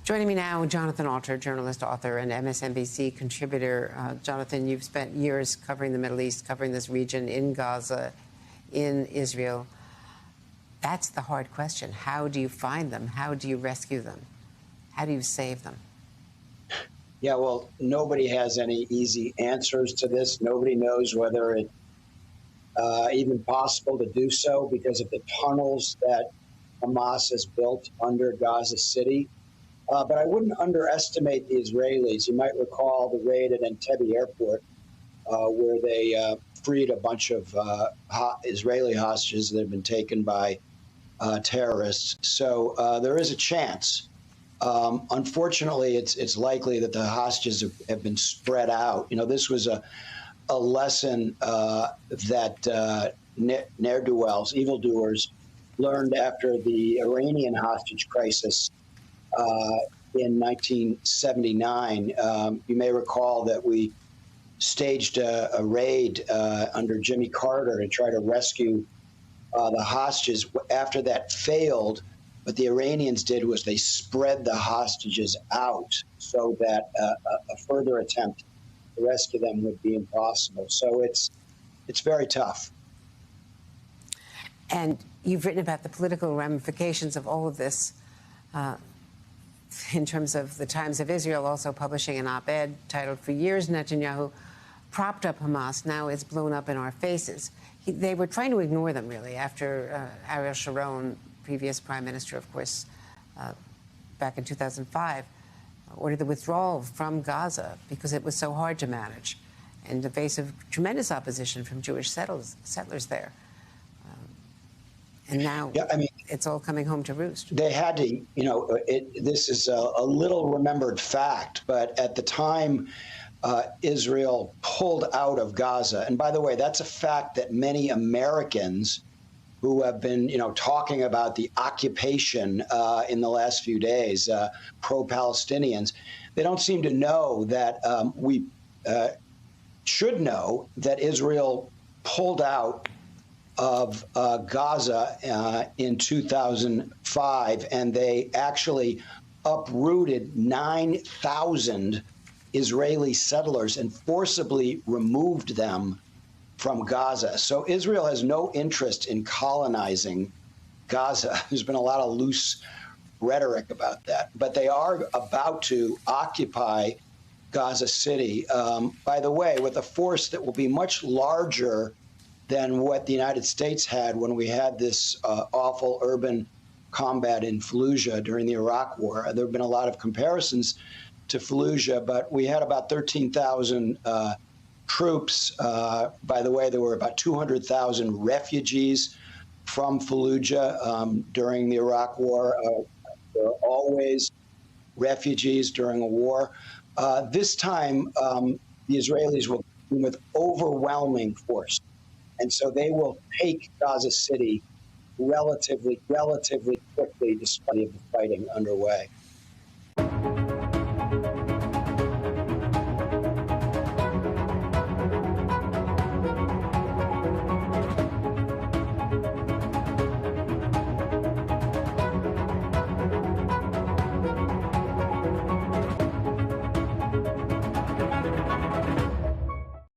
Joining me now, Jonathan Alter, journalist, author, and MSNBC contributor. Jonathan, you've spent years covering the Middle East, covering this region in Gaza, in Israel. That's the hard question. How do you find them? How do you rescue them? How do you save them? Yeah, well, nobody has any easy answers to this. Nobody knows whether it's even possible to do so because of the tunnels that Hamas has built under Gaza City. But I wouldn't underestimate the Israelis. You might recall the raid at Entebbe Airport where they freed a bunch of Israeli hostages that had been taken by terrorists. So there is a chance. Unfortunately, it's likely that the hostages have been spread out. You know, this was a lesson that ne'er-do-wells, evildoers, learned after the Iranian hostage crisis in 1979. You may recall that we staged a raid under Jimmy Carter to try to rescue the hostages. After that failed, what the Iranians did was they spread the hostages out so that a further attempt to rescue them would be impossible. So it's very tough. And you've written about the political ramifications of all of this in terms of the Times of Israel also publishing an op-ed titled, "For years, Netanyahu propped up Hamas. Now it's blown up in our faces." They were trying to ignore them, really, after Ariel Sharon, previous prime minister, of course, back in 2005, ordered the withdrawal from Gaza because it was so hard to manage in the face of tremendous opposition from Jewish settlers there. And now it's all coming home to roost. They had to, you know, this is a little remembered fact, but at the time, Israel pulled out of Gaza. And by the way, that's a fact that many Americans who have been, you know, talking about the occupation in the last few days, pro-Palestinians, they don't seem to know that we should know that Israel pulled out of Gaza in 2005, and they actually uprooted 9,000 Israeli settlers and forcibly removed them from Gaza. So Israel has no interest in colonizing Gaza. There's been a lot of loose rhetoric about that, but they are about to occupy Gaza City, by the way, with a force that will be much larger than what the United States had when we had this awful urban combat in Fallujah during the Iraq War. There have been a lot of comparisons to Fallujah, but we had about 13,000 troops. By the way, there were about 200,000 refugees from Fallujah during the Iraq War. There are always refugees during a war. This time, the Israelis will come with overwhelming force. And so they will take Gaza City relatively quickly, despite the fighting underway.